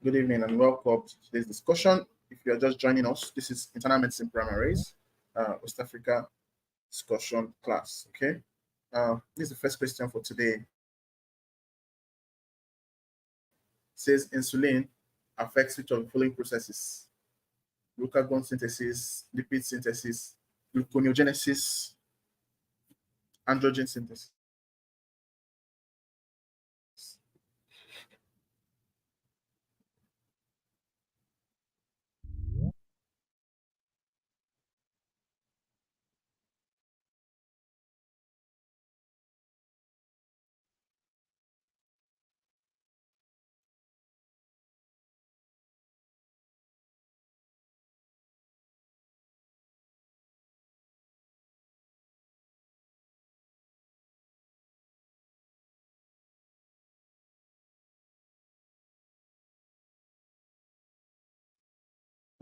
Good evening and welcome to today's discussion. If you're just joining us, this is Internal Medicine Primaries, West Africa discussion class. Okay. This is the first question for today. It says insulin affects which of the following processes? Glucagon synthesis, lipid synthesis, gluconeogenesis, androgen synthesis.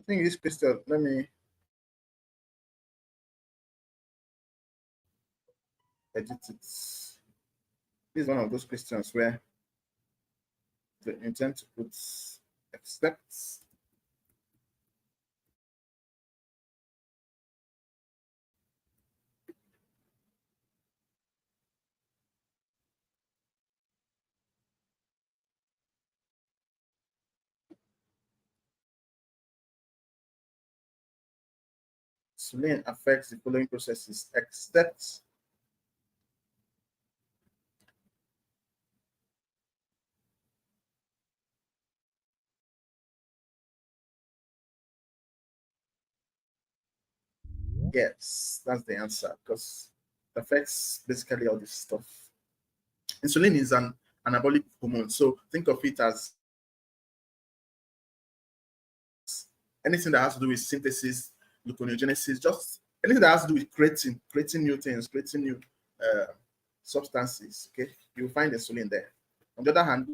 I think this question, let me edit it. This is one of those questions where the intent to put except insulin affects the following processes except yes, that's the answer because it affects basically all this stuff. Insulin is an anabolic hormone, so think of it as anything that has to do with synthesis, gluconeogenesis, just anything that has to do with creating new things, creating new uh, substances. Okay, you'll find insulin there. On the other hand,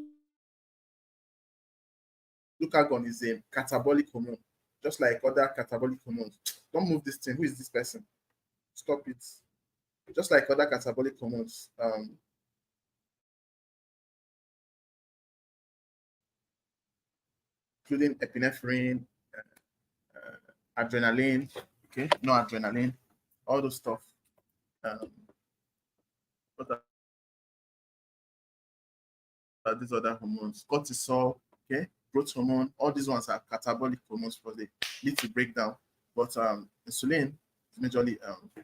glucagon is a catabolic hormone, just like other catabolic hormones. Don't move this thing. Who is this person? Stop it. Just like other catabolic hormones, including epinephrine, adrenaline, okay, no adrenaline, all those stuff. Um, what are these other hormones? Cortisol, okay, growth hormone, all these ones are catabolic hormones because they lead to breakdown. But insulin is majorly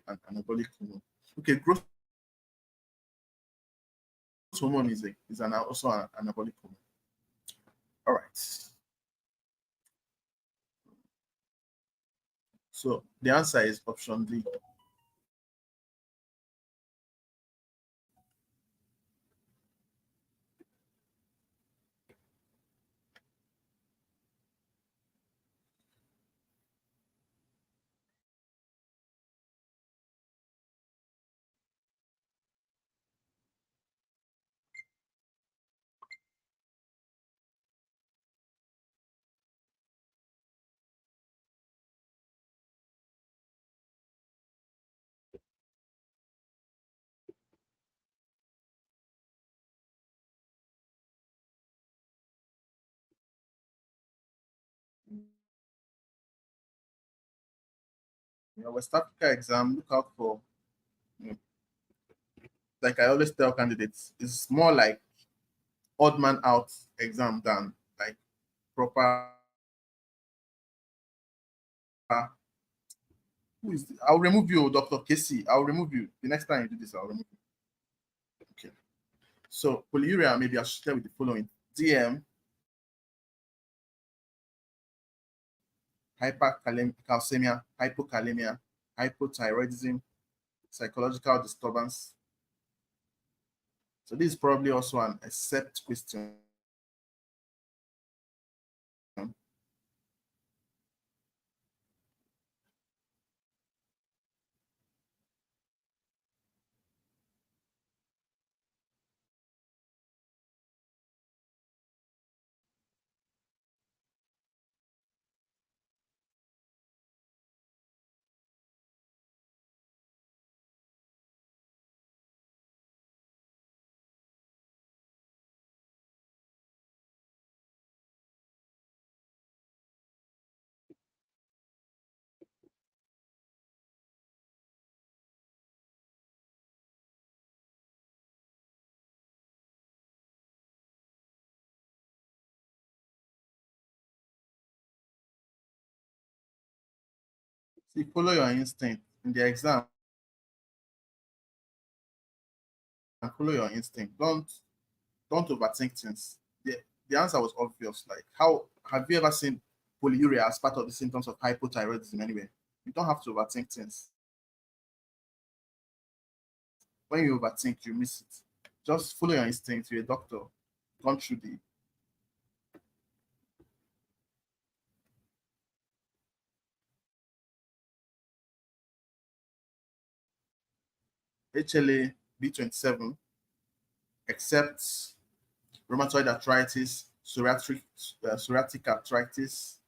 an anabolic hormone. Okay, growth hormone is also an anabolic hormone. All right. So the answer is option D. Your West Africa exam, look out for, you know, like I always tell candidates, it's more like odd man out exam than like proper. Who is? I'll remove you, Dr. Casey. I'll remove you. The next time you do this, I'll remove you. Okay. So polyuria may be associated with the following: DM, hypercalcemia, hypokalemia, hypothyroidism, psychological disturbance. So this is probably also an accept question. See, follow your instinct in the exam. And follow your instinct. Don't overthink things. The answer was obvious. Like, how have you ever seen polyuria as part of the symptoms of hypothyroidism anyway? You don't have to overthink things. When you overthink, you miss it. Just follow your instinct. You're a doctor. Gone through the HLA B27, except rheumatoid arthritis, psoriatic arthritis,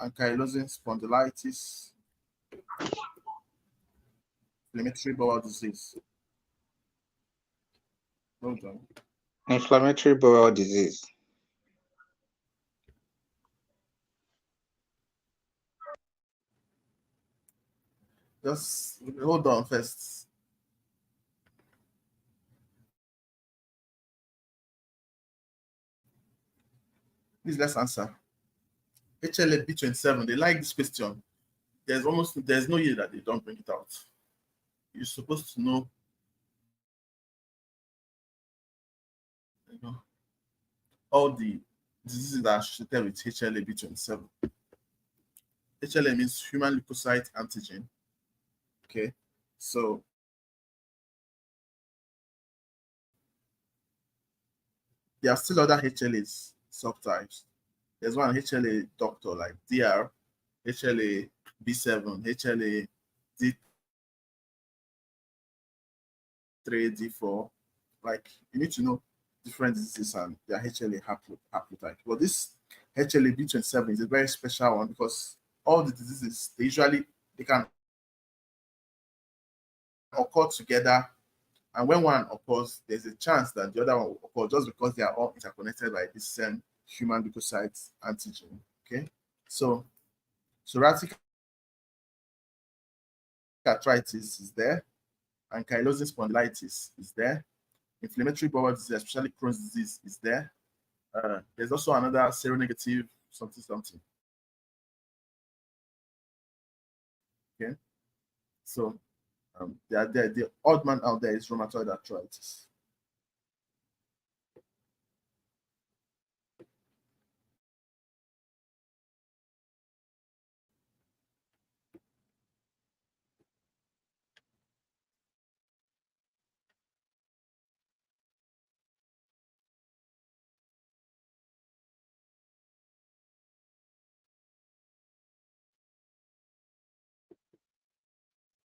ankylosing spondylitis, inflammatory bowel disease. Hold on. Inflammatory bowel disease. Just hold on first. Please, let's answer. HLA B27, they like this question. There's no year that they don't bring it out. You're supposed to know, all the diseases that are associated with HLA B27. HLA means human leukocyte antigen. Okay, so there are still other HLAs subtypes. There's one HLA doctor like DR, HLA B7, HLA D3, D4. Like, you need to know different diseases and their HLA haplotype. But this HLA B27 is a very special one because all the diseases, they can occur together. And when one occurs, there's a chance that the other one will occur just because they are all interconnected by the same human leukocyte antigen. Okay, so psoriatic arthritis is there, ankylosing spondylitis is there, inflammatory bowel disease, especially Crohn's disease, is there. There's also another seronegative something. Okay, so the odd man out there is rheumatoid arthritis.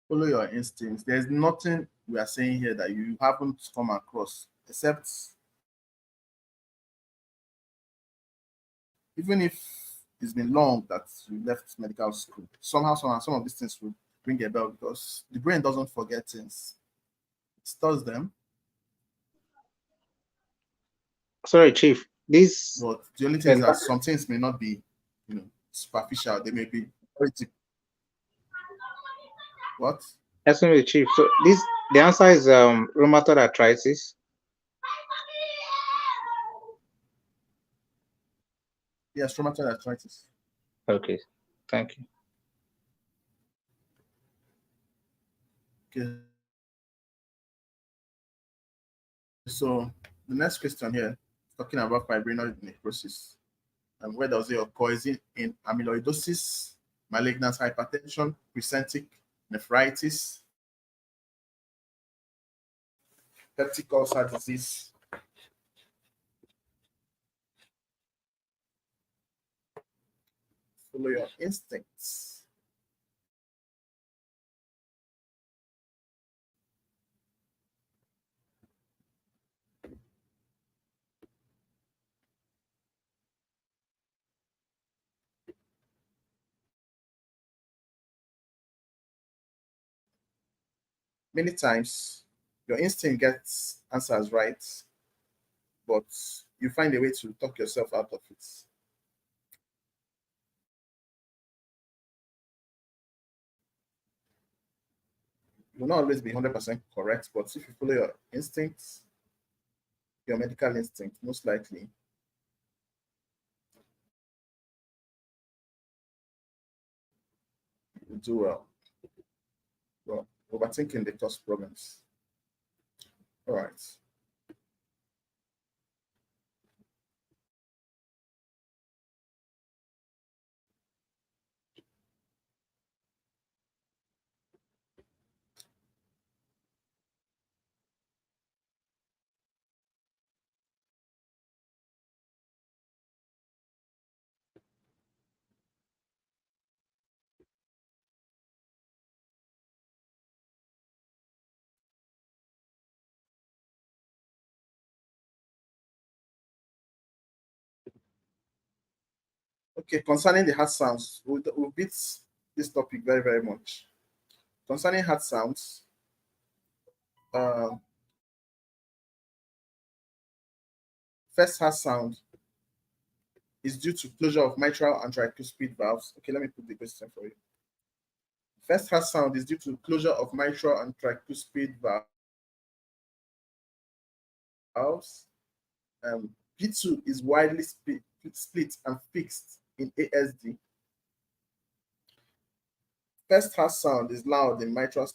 Follow your instincts. There's nothing we are saying here that you haven't come across, except even if it's been long that you left medical school, somehow, some of these things will ring a bell because the brain doesn't forget things. It stores them. Sorry, Chief. This But the only thing is that some things may not be, superficial. They may be what? Excuse me, Chief. So the answer is rheumatoid arthritis. Yes, rheumatoid arthritis. Okay, thank you. Okay. So the next question here, talking about fibrinoid necrosis. And where does it occur? Is it in amyloidosis, malignant hypertension, presentic nephritis, peptic ulcer disease? Follow your instincts. Many times, your instinct gets answers right, but you find a way to talk yourself out of it. You will not always be 100% correct, but if you follow your instincts, your medical instinct, most likely you do well. Well, overthinking the cause problems. All right. Okay, concerning the hard sounds, we'll beat this topic very, very much. Concerning hard sounds, uh, first hard sound is due to closure of mitral and tricuspid valves. Okay, let me put the question for you. First hard sound is due to closure of mitral and tricuspid valves. P2 is widely split and fixed in ASD. First hard sound is loud in mitral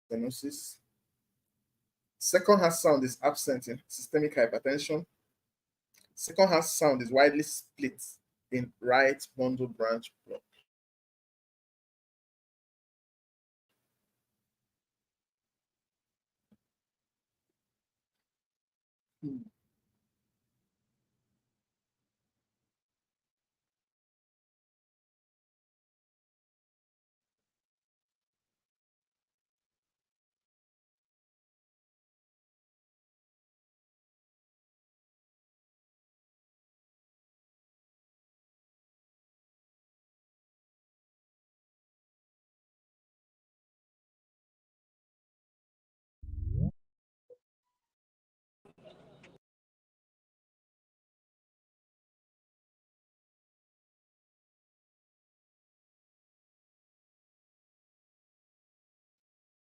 stenosis. Second hard sound is absent in systemic hypertension. Second hard sound is widely split in right bundle branch block.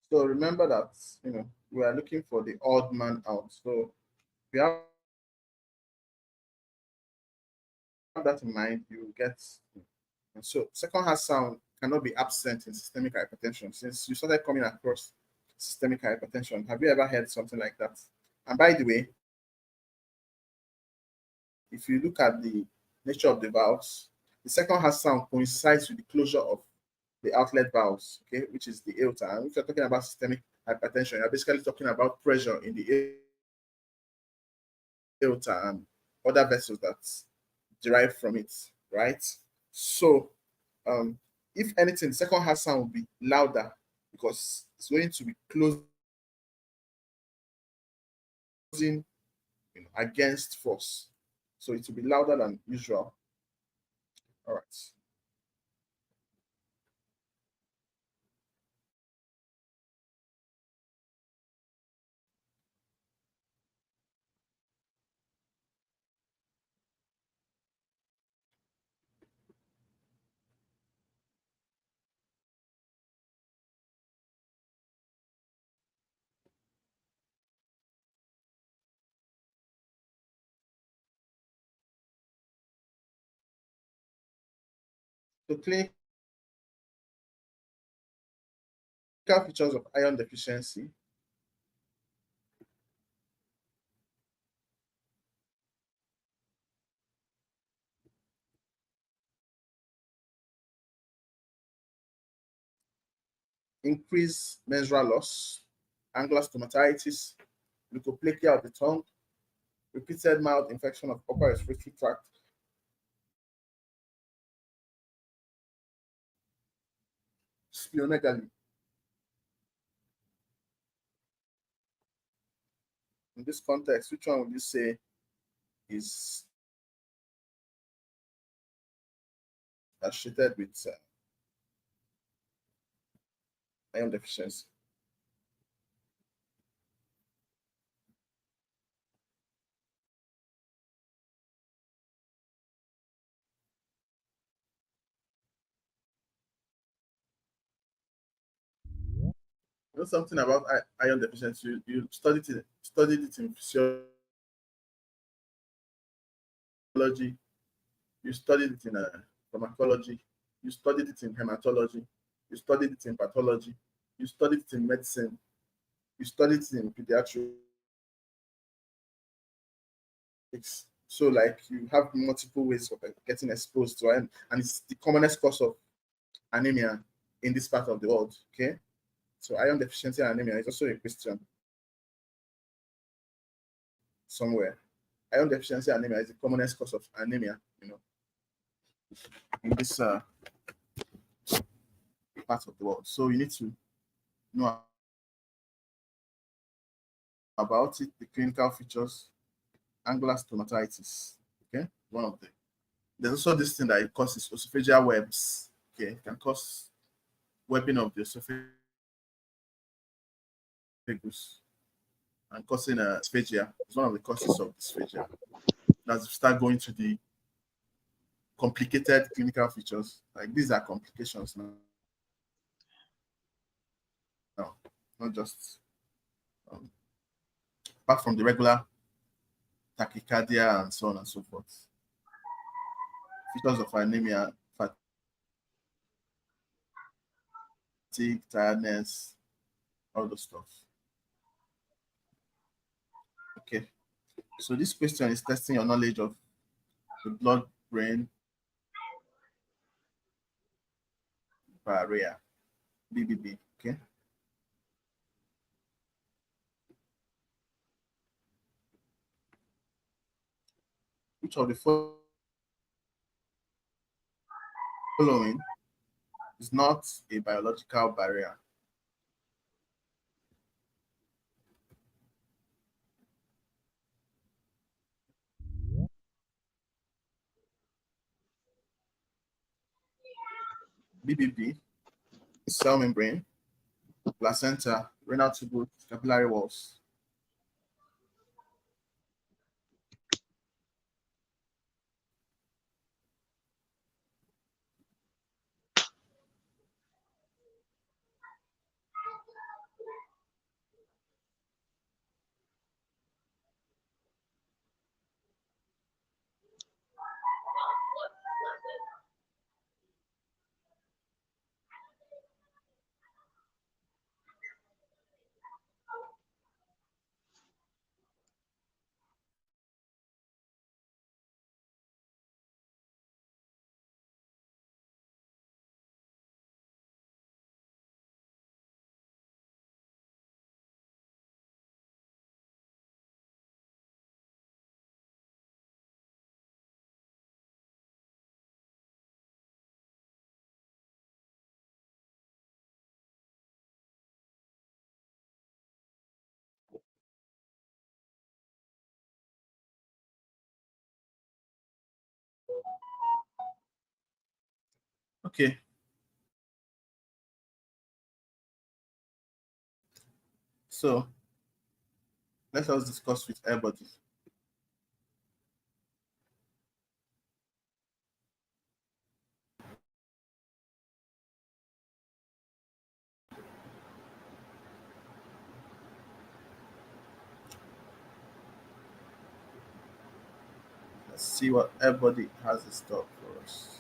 So remember that we are looking for the odd man out. So we have that in mind, you get. And so second heart sound cannot be absent in systemic hypertension. Since you started coming across systemic hypertension, have you ever heard something like that? And by the way, if you look at the nature of the valves, the second heart sound coincides with the closure of the outlet valves, okay, which is the aorta. And if you're talking about systemic hypertension, you're basically talking about pressure in the aorta and other vessels that derive from it, right? So, if anything, the second heart sound will be louder because it's going to be closing against force. So it will be louder than usual. All right. So clinical features of iron deficiency. Increased menstrual loss, angular stomatitis, leukoplakia of the tongue, repeated mild infection of upper respiratory tract, splenomegaly. In this context, which one would you say is associated with iron deficiency? You know something about iron deficiency? You studied it in physiology. You studied it in pharmacology. You studied it in hematology. You studied it in pathology. You studied it in medicine. You studied it in pediatrics. So like you have multiple ways of getting exposed to it, and it's the commonest cause of anemia in this part of the world. Okay, so iron deficiency and anemia is also a question somewhere. Iron deficiency anemia is the commonest cause of anemia, in this part of the world. So you need to know about it, the clinical features, angular stomatitis. Okay, one of them. There's also this thing that it causes esophageal webs. Okay, it can cause webbing of the esophagus and causing dysphagia. It's one of the causes of dysphagia. As you start going to the complicated clinical features, like these are complications now. No, not just apart from the regular tachycardia and so on and so forth. Features of anemia, fatigue, tiredness, all those stuff. Okay, so this question is testing your knowledge of the blood-brain barrier, BBB. Okay. Which of the following is not a biological barrier? BBB, cell membrane, placenta, renal tubule, capillary walls. Okay. So let us discuss with everybody. Let's see what everybody has in store for us.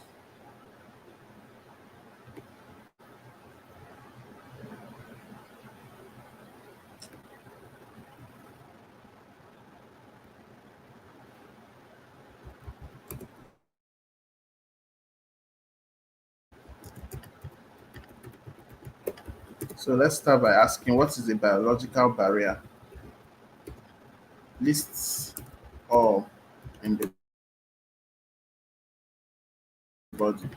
So let's start by asking, what is a biological barrier? Lists all in the body.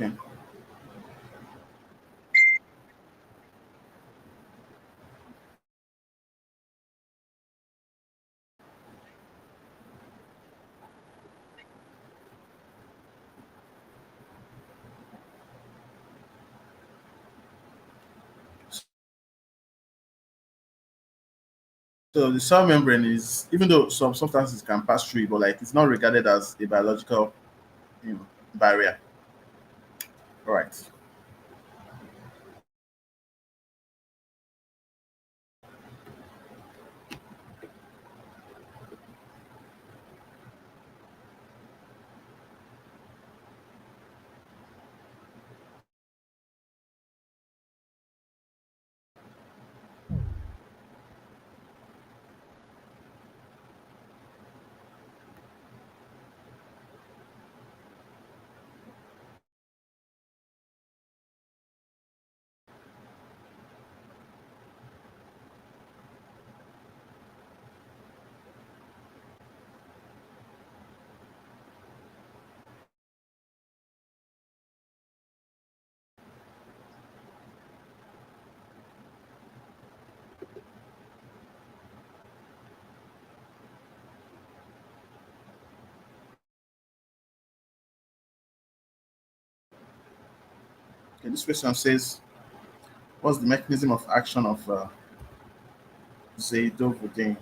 Okay. So the cell membrane is, even though some substances can pass through it, but like it's not regarded as a biological, barrier. All right. Okay, this question says, what's the mechanism of action of zidovudine?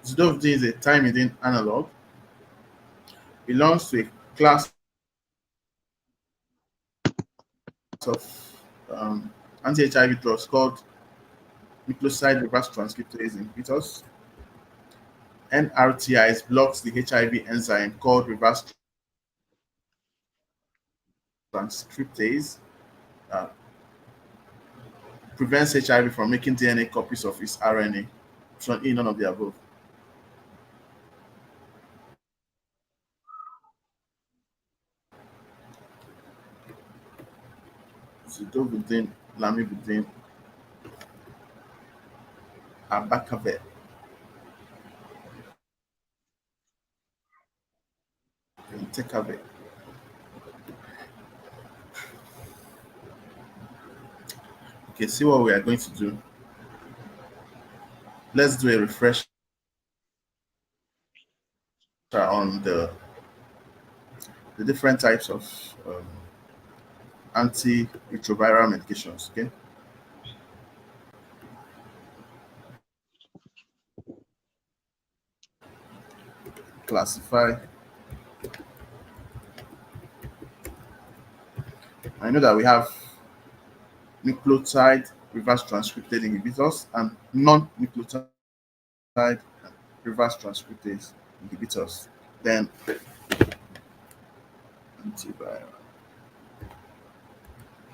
Zidovudine is a thymidine analog. Belongs to a class of anti-HIV drugs called nucleoside reverse transcriptase inhibitors. NRTIs blocks the HIV enzyme called reverse transcriptase, uh, prevents HIV from making DNA copies of its RNA. Option E, none of the above. Zidovudine, lamivudine, abacavir, entecavir. Okay, see what we are going to do. Let's do a refresher on the different types of antiretroviral medications. Okay, classify. I know that we have nucleotide reverse transcriptase inhibitors and non-nucleotide reverse transcriptase inhibitors. Then antiviral,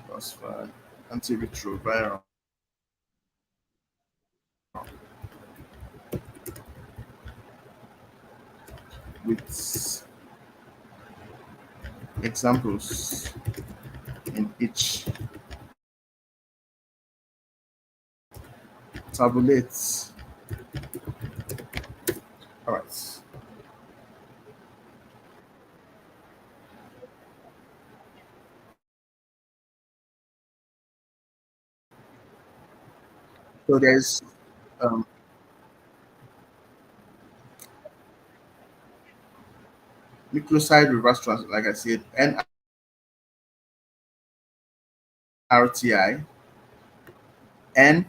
classify, antiretroviral. With examples in each. Tabulate. All right. So there's um, nucleoside reverse trans, like I said, NRTI, and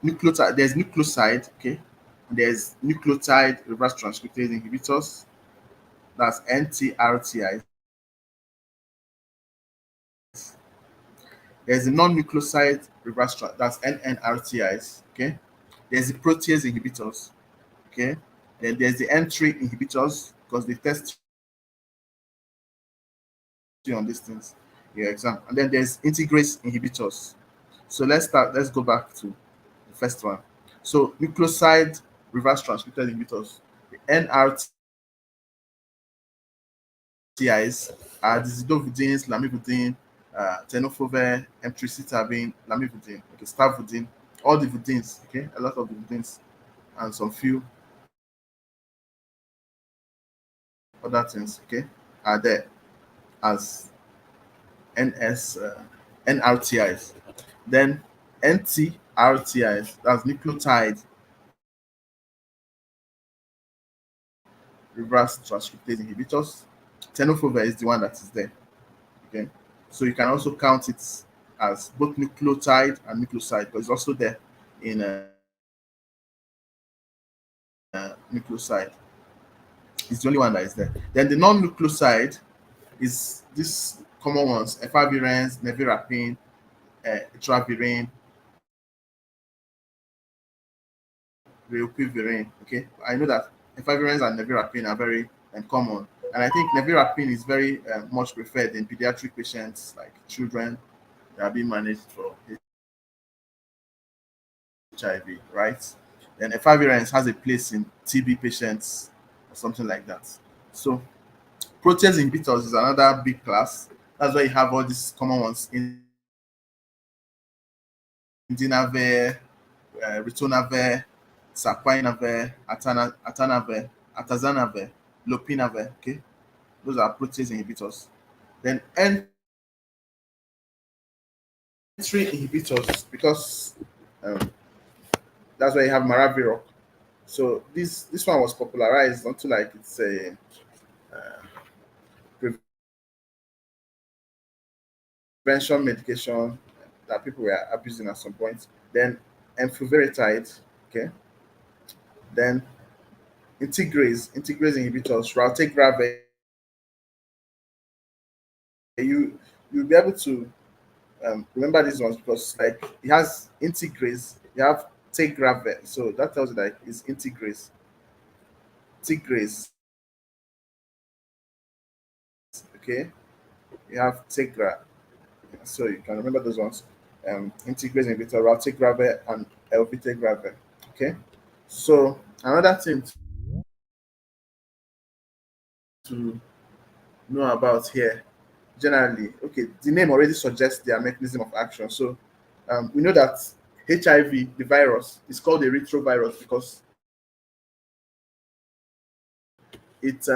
nucleotide. There's nucleoside, okay. There's nucleotide reverse transcriptase inhibitors. That's NTRTI. There's the non-nucleoside that's NNRTIs. Okay. There's the protease inhibitors. Okay. Then there's the N3 inhibitors because they test you on these things in your exam. And then there's integrase inhibitors. So let's start. Let's go back to the first one. So nucleoside reverse transcriptase inhibitors, the NRTIs are the zidovudines, lamivudine, tenofovir, emtricitabine, lamivudine, okay, stavudine, all the vudines, okay, a lot of the vudines, and some few other things, okay, are there. as NRTIs. Then NTRTIs, that's nucleotide reverse transcriptase inhibitors. Tenofovir is the one that is there. Okay, so you can also count it as both nucleotide and nucleoside, but it's also there in nucleoside. It's the only one that is there. Then the non-nucleoside is this common ones: efavirenz, nevirapine, etravirine, rilpivirine. Okay, I know that efavirenz and nevirapine are very common, and I think nevirapine is very much preferred in pediatric patients, like children that are being managed for HIV, right? Then efavirenz has a place in TB patients or something like that. So protease inhibitors is another big class. That's why you have all these common ones: indinavir, ritonavir, saquinavir, atanavir, atazanavir, lopinavir. Okay, those are protease inhibitors. Then entry inhibitors, because um, that's why you have maraviroc. So this one was popularized onto like it's a prevention medication that people were abusing at some point. Then enfuveritide, okay. Then integrase inhibitors, raltegravir. You'll be able to remember these ones because like it has integrase, you have tegravir, so that tells you that it's integrase. Okay, you have tegra, so you can remember those ones. Integrase inhibitor, raltegravir, and elvitegravir. Okay, so another thing to know about here generally, okay, the name already suggests their mechanism of action. So we know that HIV, the virus, is called a retrovirus because it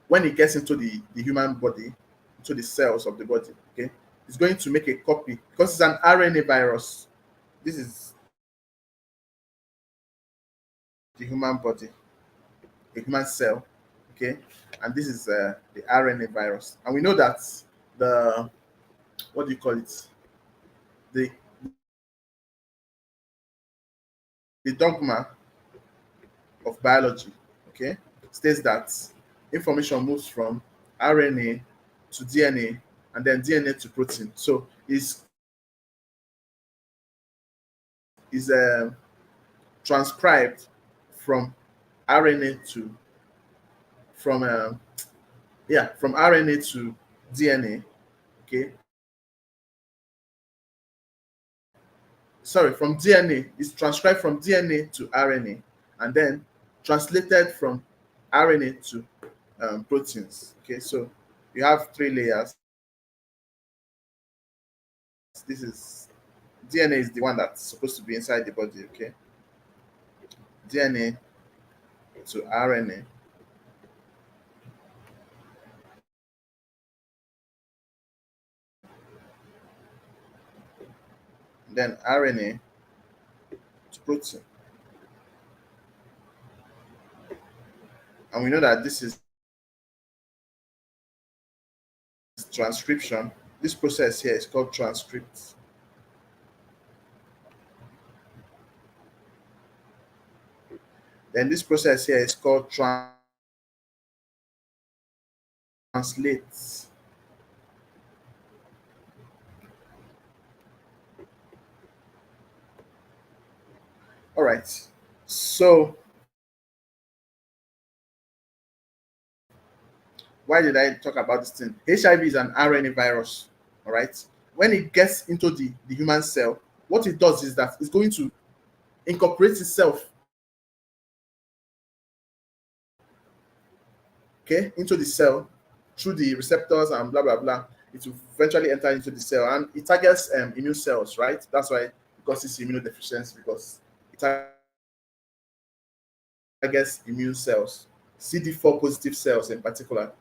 when it gets into the human body, into the cells of the body, okay, it's going to make a copy because it's an RNA virus. This is the human body, a human cell, okay, and this is the RNA virus. And we know that the what do you call it? The the dogma of biology, okay, states that information moves from RNA to DNA and then DNA to protein. So is transcribed from RNA to from from RNA to DNA. Okay, sorry, from DNA is transcribed from DNA to RNA and then translated from RNA to proteins. Okay, so you have three layers. This is DNA is the one that's supposed to be inside the body. Okay, DNA to RNA, then RNA to protein. And we know that this is transcription. This process here is called transcript. Then this process here is called translate. All right. So why did I talk about this thing? HIV is an RNA virus. All right. When it gets into the human cell, what it does is that it's going to incorporate itself, okay, into the cell through the receptors and blah blah blah. It will eventually enter into the cell and it targets immune cells, right? That's why it causes immunodeficiency because it targets immune cells, CD4 positive cells in particular.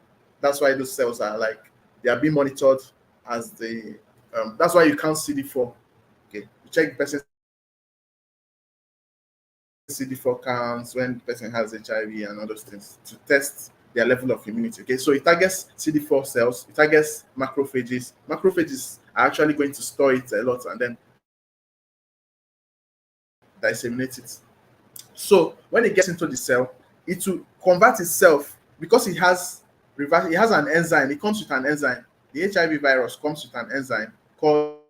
That's why those cells are like they are being monitored as the. That's why you count CD4. Okay, you check the person's CD4 counts when the person has HIV and all those things to test their level of immunity. Okay, so it targets CD4 cells, it targets macrophages. Macrophages are actually going to store it a lot and then disseminate it. So when it gets into the cell, it will convert itself because it has an enzyme. It comes with an enzyme. The HIV virus comes with an enzyme called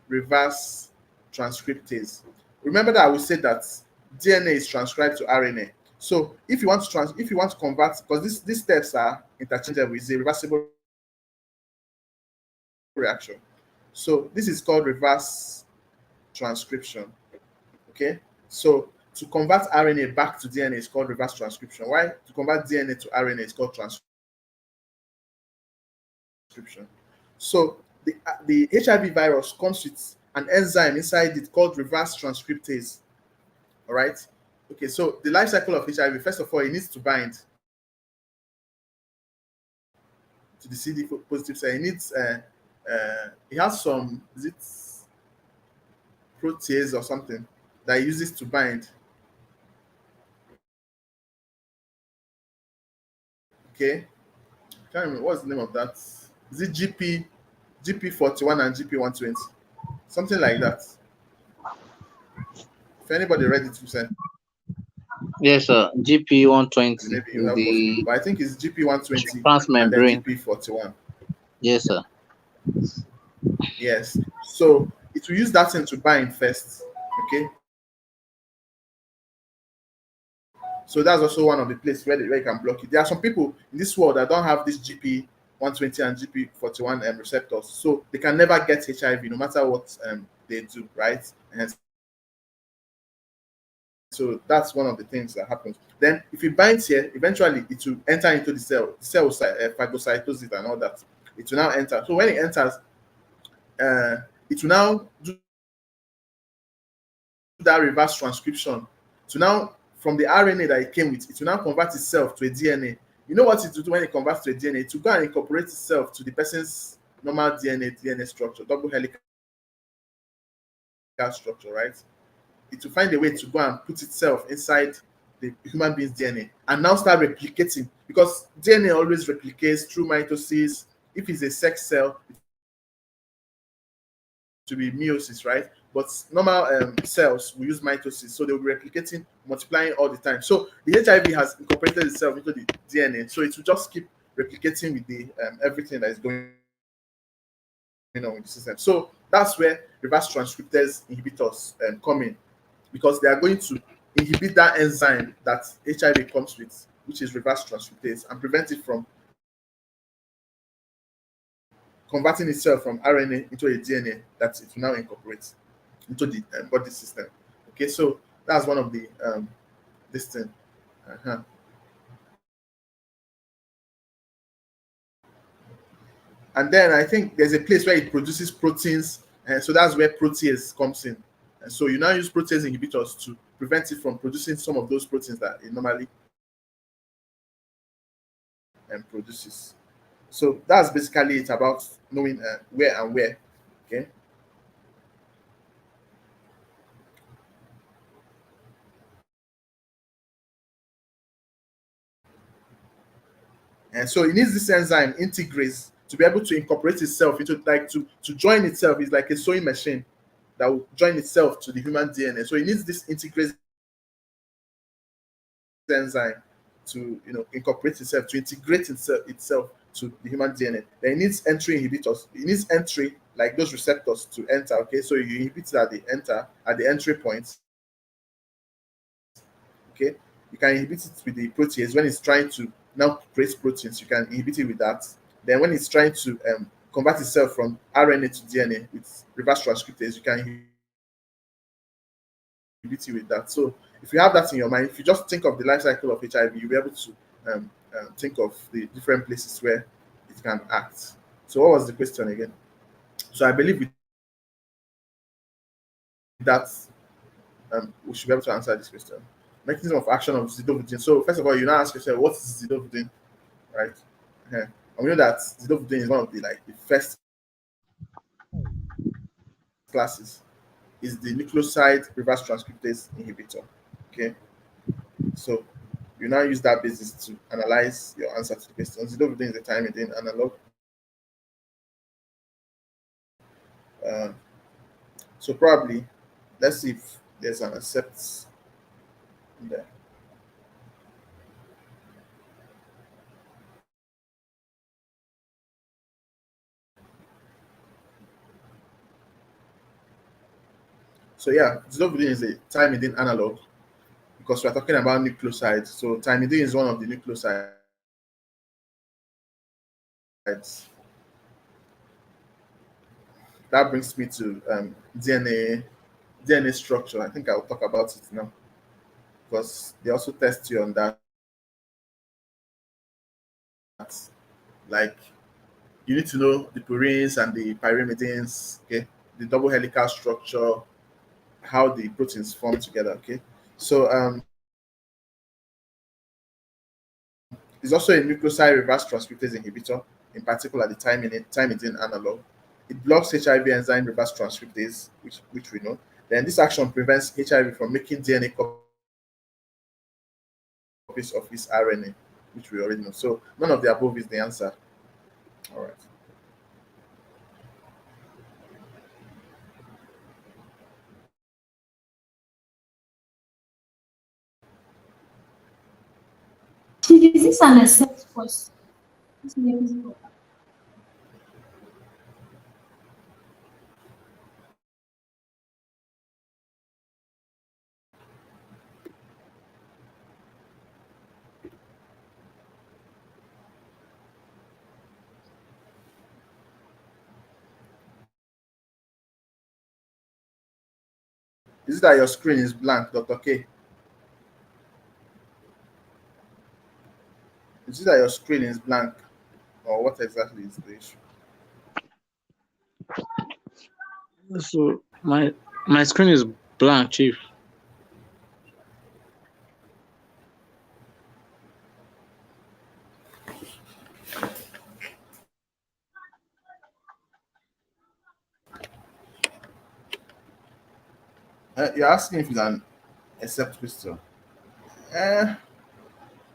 reverse transcriptase. Remember that we said that DNA is transcribed to RNA. So if you want to convert, because these steps are interchangeable, it's a reversible reaction. So this is called reverse transcription. Okay, so to convert RNA back to DNA is called reverse transcription. Why? To convert DNA to RNA is called transcription. So the HIV virus comes with an enzyme inside it called reverse transcriptase. All right. Okay, so the life cycle of HIV, first of all, it needs to bind to the CD positive cell. It needs it has some, is it protease or something that it uses to bind. Okay, I can't remember what's the name of that. Is it GP41 and GP120? Something like that. If anybody read it, to send. Yes, sir. GP 120, Maybe you help us. the But I think it's GP120 and then transmembrane. GP41. Yes, sir. Yes. So it will use that thing to bind first. Okay. So that's also one of the places where you can block it. There are some people in this world that don't have this GP120 and GP41 receptors, so they can never get HIV no matter what they do, right? And so that's one of the things that happens. Then if it binds here, eventually it will enter into the cell. The cell will phagocytose it and all that. It will now enter. So when it enters, it will now do that reverse transcription. So now from the RNA that it came with, it will now convert itself to a DNA. You know what it will do when it converts to a DNA? It will go and incorporate itself to the person's normal DNA structure, double helical structure, right? It will find a way to go and put itself inside the human being's DNA and now start replicating, because DNA always replicates through mitosis. If it's a sex cell, it to be meiosis, right? But normal cells will use mitosis, so they'll be replicating, multiplying all the time. So the HIV has incorporated itself into the DNA, so it will just keep replicating with the everything that is going on with the system. So that's where reverse transcriptase inhibitors come in, because they are going to inhibit that enzyme that HIV comes with, which is reverse transcriptase, and prevent it from converting itself from RNA into a DNA that it will now incorporate into the body system. Okay, so that's one of the this thing. Uh-huh. And then I think there's a place where it produces proteins, and so that's where protease comes in. And so you now use protease inhibitors to prevent it from producing some of those proteins that it normally produces. So that's basically it about knowing where and where. Okay. And so it needs this enzyme integrase to be able to incorporate itself into, like, to join itself. It's like a sewing machine that will join itself to the human DNA. So it needs this integrase enzyme to, incorporate itself, to integrate itself to the human DNA. Then it needs entry inhibitors. It needs entry, like those receptors, to enter. Okay, so you inhibit it at the entry point. Okay, you can inhibit it with the protease when it's trying to now create proteins. You can inhibit it with that. Then when it's trying to convert itself from RNA to DNA with reverse transcriptase, you can inhibit it with that. So if you have that in your mind, if you just think of the life cycle of HIV, you'll be able to think of the different places where it can act. So what was the question again? So I believe with that we should be able to answer this question. mechanism of action of zidovudine. So first of all, you now ask yourself, what is zidovudine, right? Yeah. And we know that zidovudine is one of the first classes. Is the nucleoside reverse transcriptase inhibitor. Okay, so you now use that basis to analyze your answer to the question. Zidovudine is a thymidine analog. Uh, so probably, let's see if there's an accept there. So yeah, zidovudine is a thymidine analog because we're talking about nucleosides. So thymidine is one of the nucleosides. That brings me to DNA structure. I think I'll talk about it now because they also test you on that. Like you need to know the purines and the pyrimidines, okay, the double helical structure, how the proteins form together, okay. So it's also a nucleoside reverse transcriptase inhibitor, in particular the thymidine analog. It blocks HIV enzyme reverse transcriptase, which we know. Then this action prevents HIV from making DNA copies of its RNA, which we already know. So none of the above is the answer. All right. Is this an accept question? Is it that your screen is blank, Dr. K? Is it that your screen is blank, or what exactly is the issue? So my screen is blank, Chief. You're asking if it's an accept question. Uh,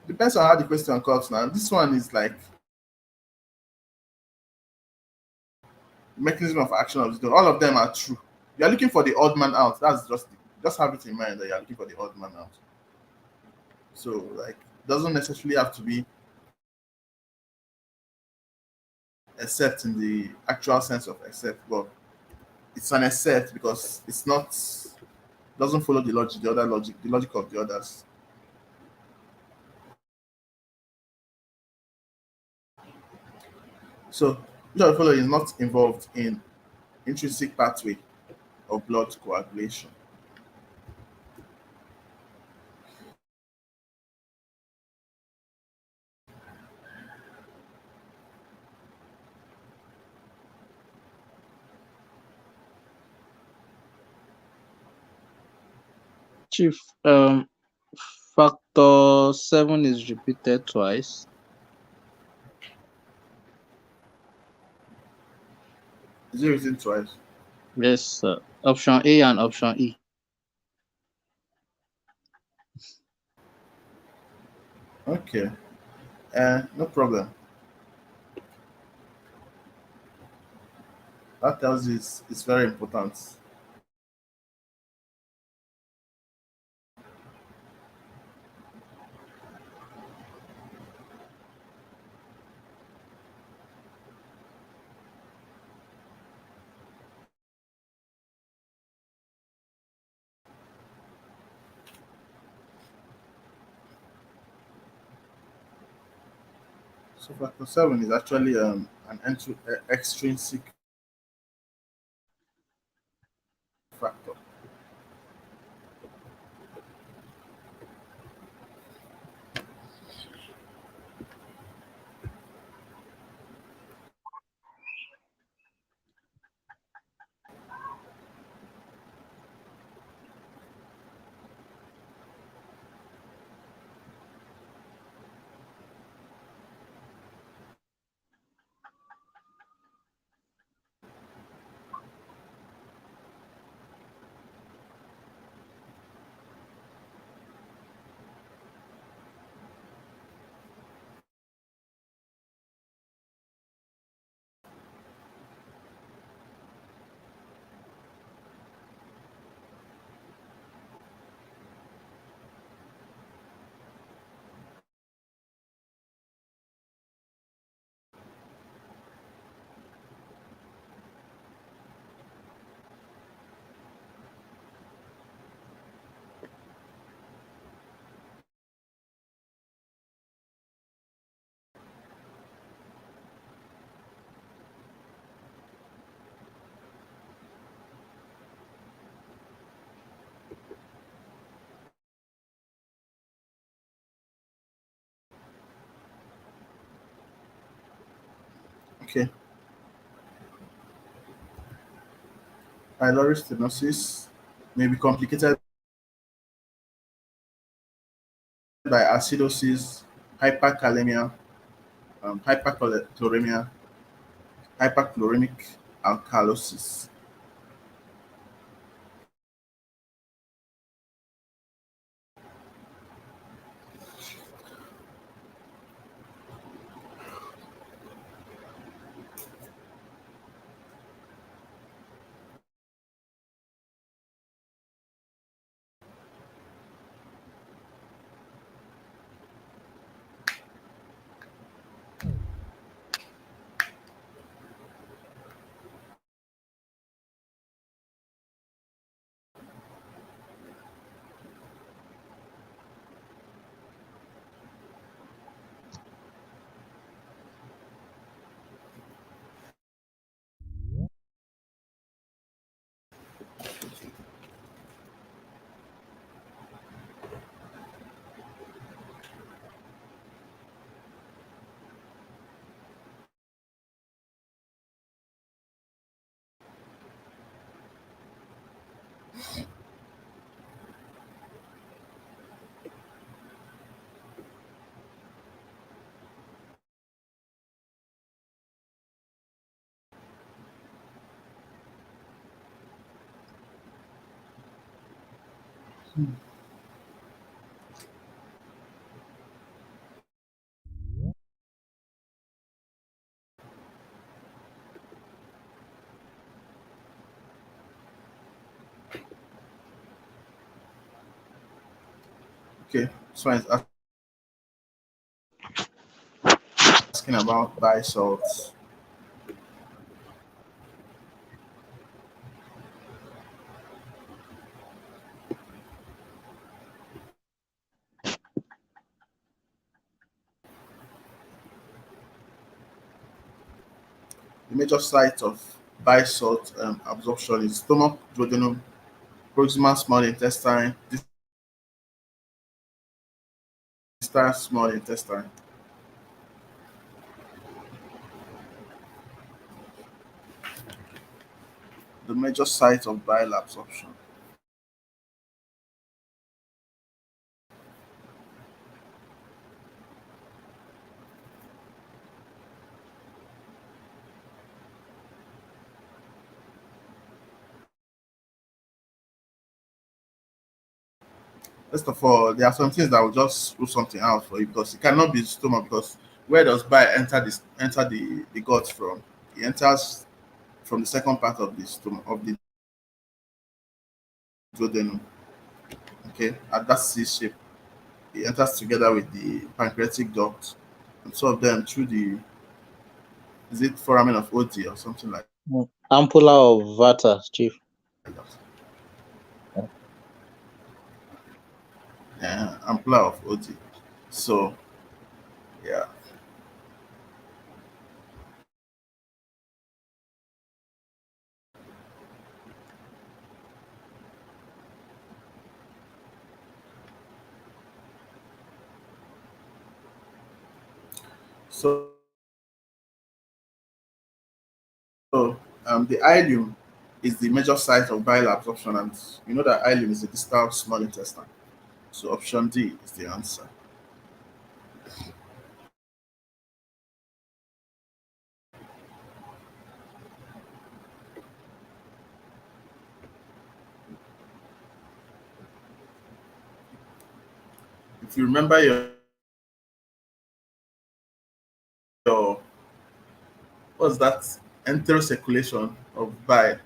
Depends on how the question comes now. This one is like mechanism of action of the all of them are true. You're looking for the odd man out. That's just have it in mind that you're looking for the odd man out. So like doesn't necessarily have to be accept in the actual sense of accept, but it's an accept because it's not doesn't follow the logic of the others. So which of the following is not involved in intrinsic pathway of blood coagulation? Chief, factor 7 is repeated twice. Is it written twice? Yes, option A and option E. Okay. No problem. That tells you it's very important. So factor 7 is actually an extrinsic factor. Okay. Pylori stenosis may be complicated by acidosis, hyperkalemia, hyperchloremia, hyperchloremic alkalosis. Okay, so it's asking about bile salts. The major site of bile salt absorption is stomach, duodenum, proximal small intestine, distal small intestine. The major site of bile absorption. First of all, there are some things that will just rule something out for you because it cannot be stomach because where does bile enter the gut from? It enters from the second part of the stomach of the duodenum. Okay, at that C shape, it enters together with the pancreatic duct, and two of them through the is it foramen of Odi or something like Ampulla of Vata, Chief. that. Ampulla of Odi. So yeah. So the ileum is the major site of bile absorption, and you know that ileum is the distal small intestine. So option D is the answer. If you remember your what's that enterocirculation of bile,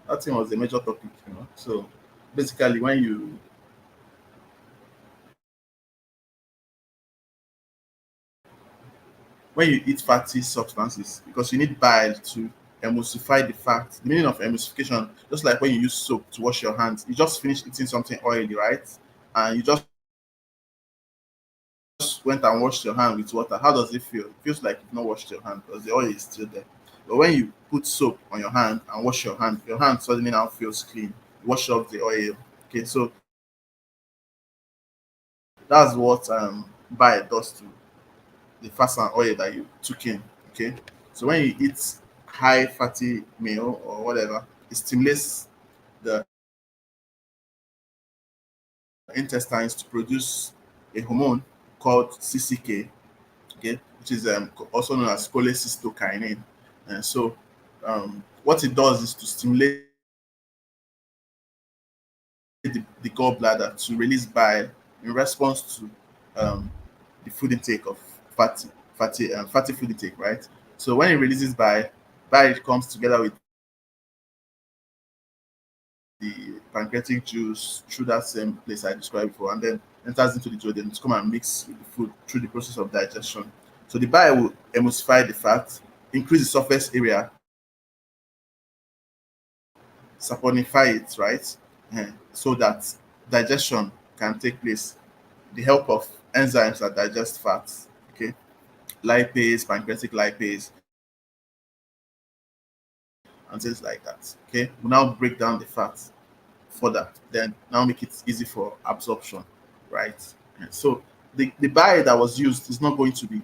that thing was the major topic. So basically, when you eat fatty substances, because you need bile to emulsify the fat. The meaning of emulsification, just like when you use soap to wash your hands, you just finish eating something oily, right? And you just went and washed your hand with water. How does it feel? It feels like you've not washed your hand because the oil is still there. But when you put soap on your hand and wash your hand suddenly now feels clean. You wash off the oil. Okay, so that's what bile does to the fats and oil that you took in. Okay, So when you eat high fatty meal or whatever, it stimulates the intestines to produce a hormone called CCK, okay, which is also known as cholecystokinin. And so what it does is to stimulate the gallbladder to release bile in response to the food intake of fatty food intake, right? So when it releases bile comes together with the pancreatic juice through that same place I described before, and then enters into the duodenum to come and mix with the food through the process of digestion. So the bile will emulsify the fat, increase the surface area, saponify it, right? So that digestion can take place. The help of enzymes that digest fats, okay, lipase, pancreatic lipase, and things like that. Okay, we now break down the fat further, then now make it easy for absorption, right? So the bile that was used is not going to be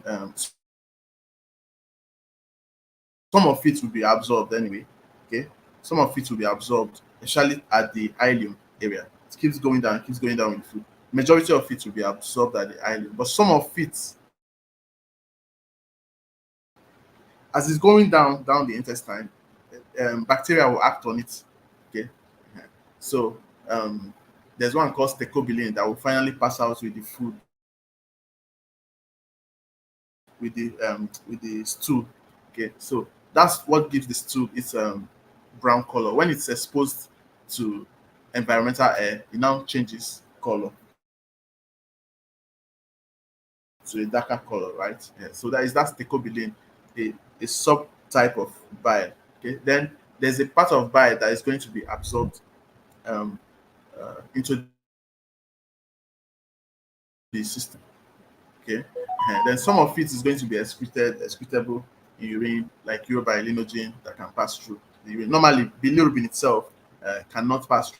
some of it will be absorbed anyway. Okay, some of it will be absorbed, especially at the ileum area. It keeps going down with food. Majority of it will be absorbed at the ileum, but some of it, as it's going down the intestine, bacteria will act on it. Okay, so um, there's one called stecobilin that will finally pass out with the food, with the stool. Okay, so that's what gives the stool its brown color. When it's exposed to environmental air, it now changes color to a darker color, right? Yeah, so that's stecobilin, a subtype of bile. Okay, then there's a part of bile that is going to be absorbed into the system. Okay, then some of it is going to be excretable in urine, like urobilinogen that can pass through the urine. Normally, bilirubin itself cannot pass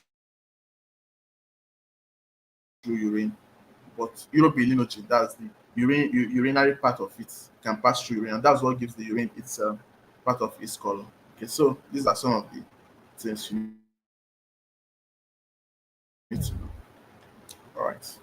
through urine, but urobilinogen, that's the urinary part of it, can pass through urine, and that's what gives the urine its part of its color. Okay, so these are some of the things you need to know. All right.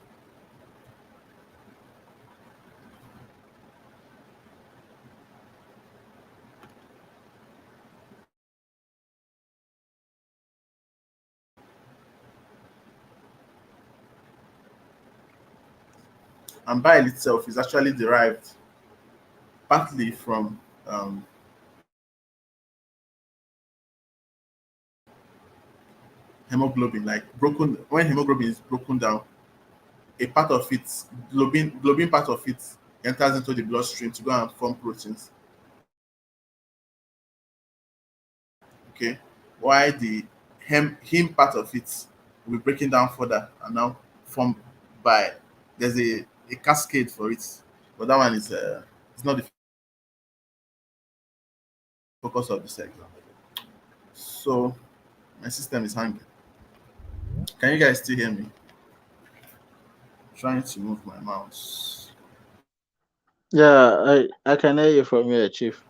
And bile itself is actually derived partly from hemoglobin. Like broken when hemoglobin is broken down, a part of it, globin part of it, enters into the bloodstream to go and form proteins. Okay, while the heme part of it will be breaking down further and now form bile. There's a cascade for it, but that one is it's not the focus of this exam. So my system is hanging. Can you guys still hear me? Trying to move my mouse. Yeah, I can hear you from here, Chief.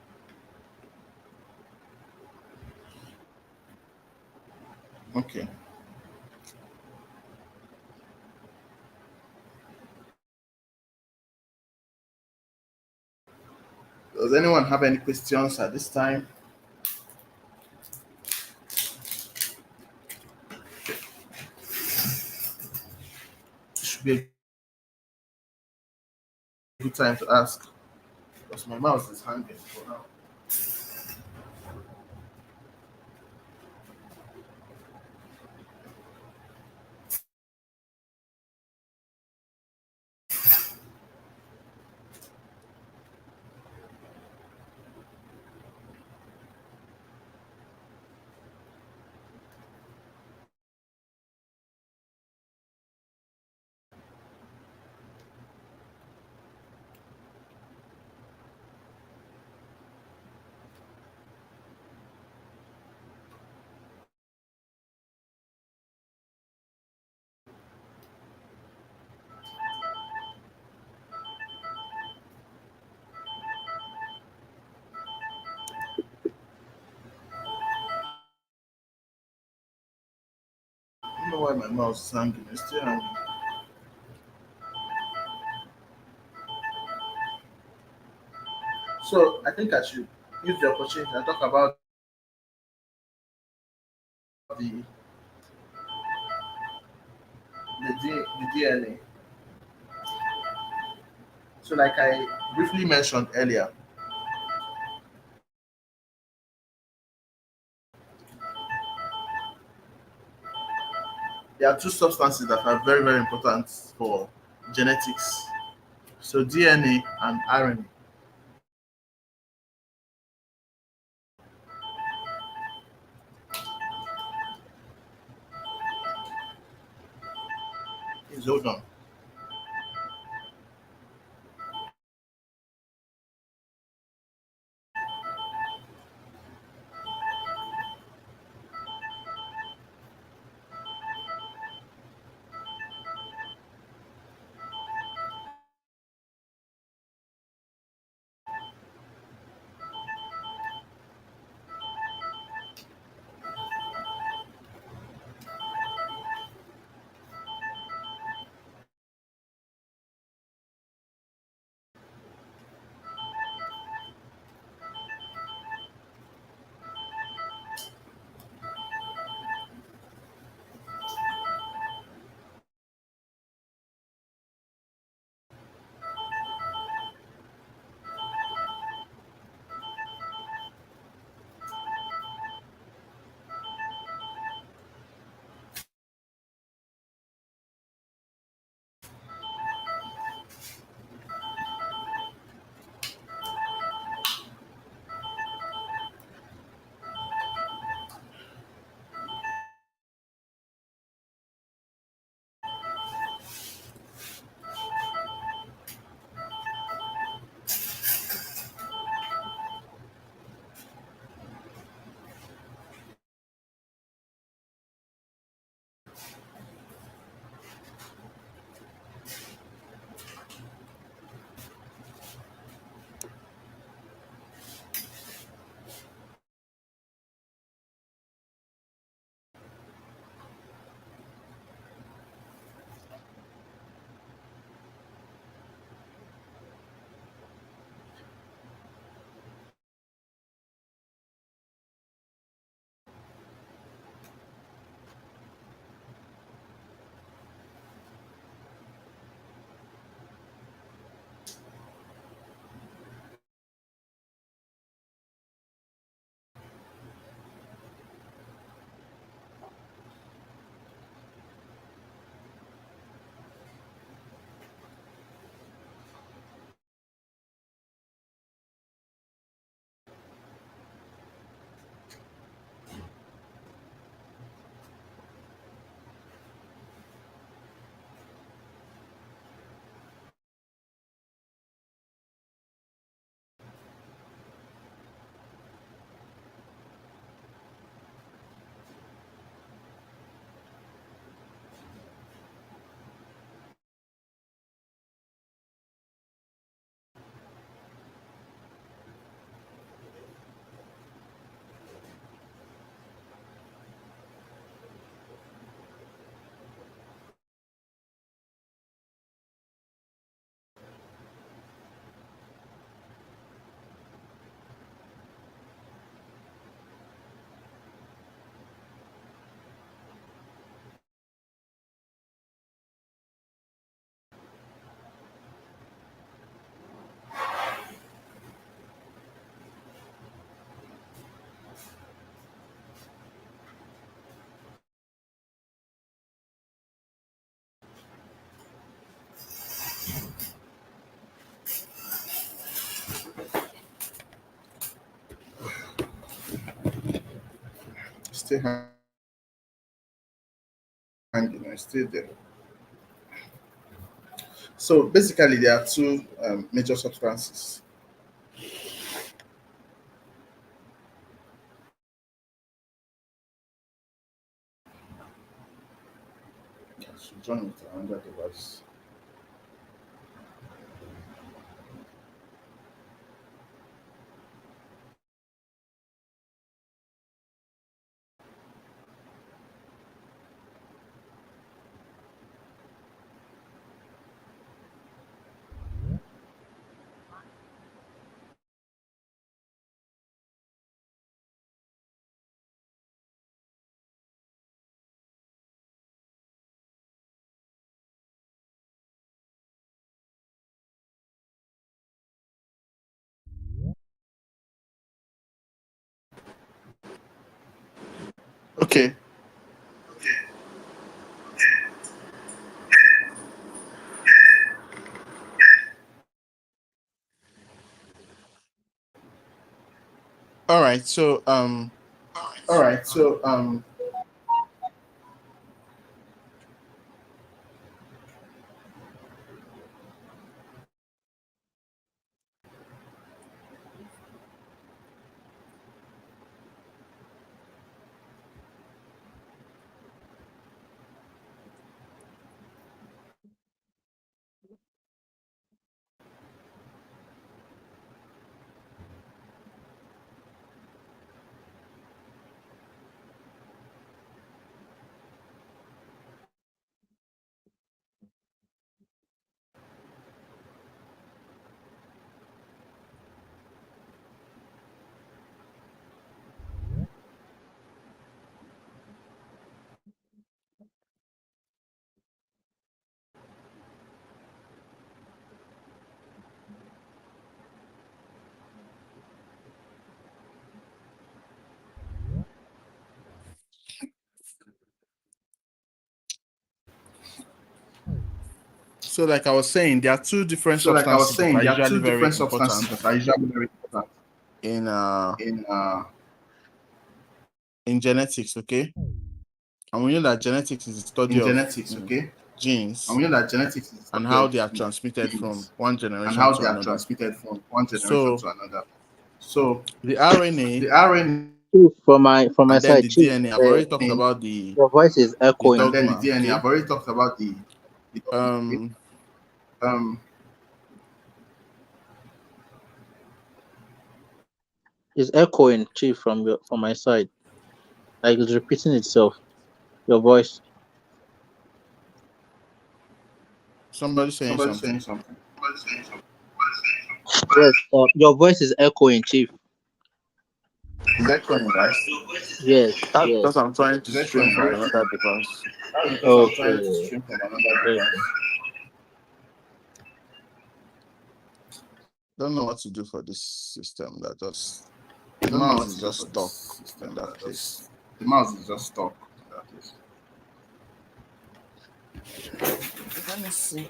Okay. Does anyone have any questions at this time? Should be a good time to ask because my mouse is hanging for now. know why my mouse is hanging. It's still hanging. So I think I should use the opportunity and talk about the the DNA. So like I briefly mentioned earlier, there are two substances that are very, very important for genetics. So DNA and RNA. Please hold on. Still hanging. It's still there. So basically, there are two major substances. I should join with another device. Okay. All right. So like I was saying, there are two different substances that are usually very important in genetics, okay? And we know that genetics is the study of genes and how they are transmitted from one generation to another. So the RNA From my and then side, the Chief, DNA, I've already talked about the your voice is echoing. dogma. Okay? It's echoing, Chief, from my side. Like it's repeating itself. Your voice. Somebody saying something. Yes, your voice is echoing, Chief. Is that correct, right? Yes, That's yes. because I'm trying to stream from another device. Okay. Don't know what to do for this system. That just the mouse is just stuck in that place. Let me see.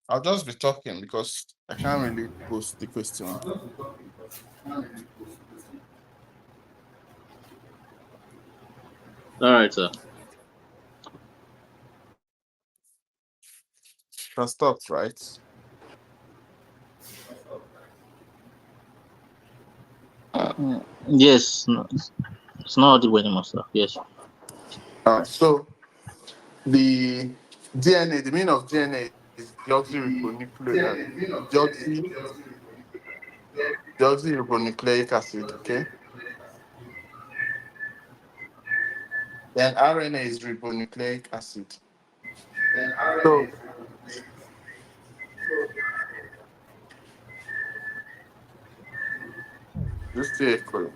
I'll just be talking because I can't really post the question. All right, sir. Can stop, right? Yes, no, it's not audible anymore, sir. Yes. So the DNA, the meaning of DNA is deoxyribonucleic deoxyribonucleic acid. Okay. Then RNA is ribonucleic acid. So just stay equal.